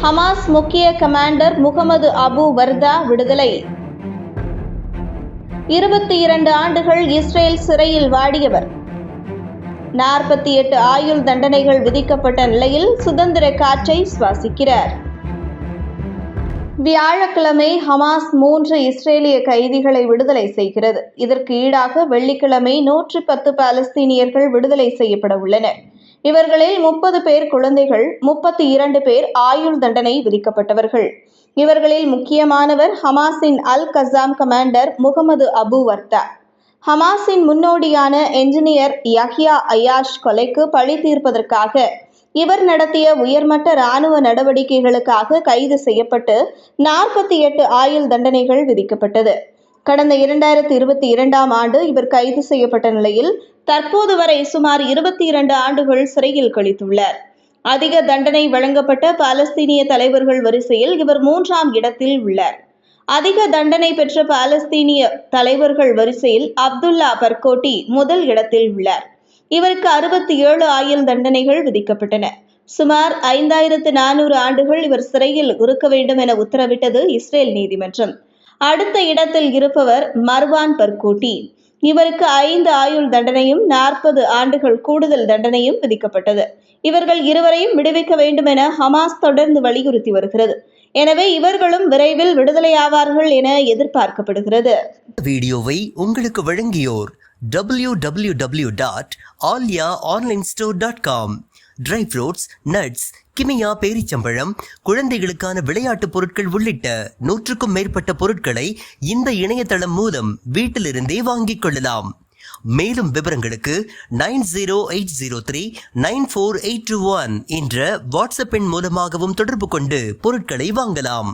Hamas முக்கிய commander Mohammed Abu Vardah விடுதலை. 22 ஆண்டுகள் இஸ்ரேல் சிறையில் வாடியவர். 48 ஆயுள் தண்டனைகள் விதிக்கப்பட்ட நிலையில் சுதந்திர காற்றை சுவாசிக்கிறார். வியாழக்கிழமை ஹமாஸ் 3 இஸ்ரேலிய கைதிகளை விடுதலை செய்கிறது. இதற்கு ஈடாக வெள்ளிக்கிழமை 110 பாலஸ்தீனியர்கள் விடுதலை செய்யப்பட உள்ளனர். இவர்களில் 30 பேர் குழந்தைகள், 32 பேர் ஆயுள் தண்டனை விதிக்கப்பட்டவர்கள். இவர்களில் முக்கியமானவர் ஹமாஸின் Al Qassam commander Mohammed Abu Warda. ஹமாஸின் முன்னோடியான என்ஜினியர் யஹ்யா அயாஷ் கொலைக்கு பழி தீர்ப்பதற்காக இவர் நடத்திய உயர்மட்ட இராணுவ நடவடிக்கைகளுக்காக கைது செய்யப்பட்டு 48 ஆயுள் தண்டனைகள் விதிக்கப்பட்டது. கடந்த 2022ஆம் ஆண்டு இவர் கைது செய்யப்பட்ட நிலையில் தற்போது வரை சுமார் 22 ஆண்டுகள் சிறையில் கழித்துள்ளார். அதிக தண்டனை வழங்கப்பட்ட பாலஸ்தீனிய தலைவர்கள் வரிசையில் இவர் 3ஆம் இடத்தில் உள்ளார். அதிக தண்டனை பெற்ற பாலஸ்தீனிய தலைவர்கள் வரிசையில் அப்துல்லா பர்கோட்டி முதல் இடத்தில் உள்ளார். இவருக்கு 67 ஆயுள் தண்டனைகள் விதிக்கப்பட்டன. சுமார் 5400 ஆண்டுகள் இவர் சிறையில் இருக்க வேண்டும் என உத்தரவிட்டது இஸ்ரேல் நீதிமன்றம். அடுத்த இடத்தில் இருப்பவர் மர்வான் பர்கோட்டி. இவருக்கு 5 ஆயுள் தண்டனையும் 40 ஆண்டுகள் கூடுதல் தண்டனையும் விதிக்கப்பட்டது. இவர்கள் இருவரையும் விடுவிக்க வேண்டும் என ஹமாஸ் தொடர்ந்து வலியுறுத்தி வருகிறது. எனவே இவர்களும் விரைவில் விடுதலையாவார்கள் என எதிர்பார்க்கப்படுகிறது. வீடியோவை உங்களுக்கு வழங்கியோர் www.alyaonlinestore.com. ட்ரை ஃப்ரூட்ஸ், நட்ஸ், கிமியா பேரிச்சம்பழம், குழந்தைகளுக்கான விளையாட்டு பொருட்கள் உள்ளிட்ட 100க்கும் மேற்பட்ட பொருட்களை இந்த இணையதளம் மூலம் வீட்டிலிருந்தே வாங்கிக் கொள்ளலாம். மேலும் விவரங்களுக்கு 9080394821 என்ற வாட்ஸ்அப் எண் மூலமாகவும் தொடர்பு கொண்டு பொருட்களை வாங்கலாம்.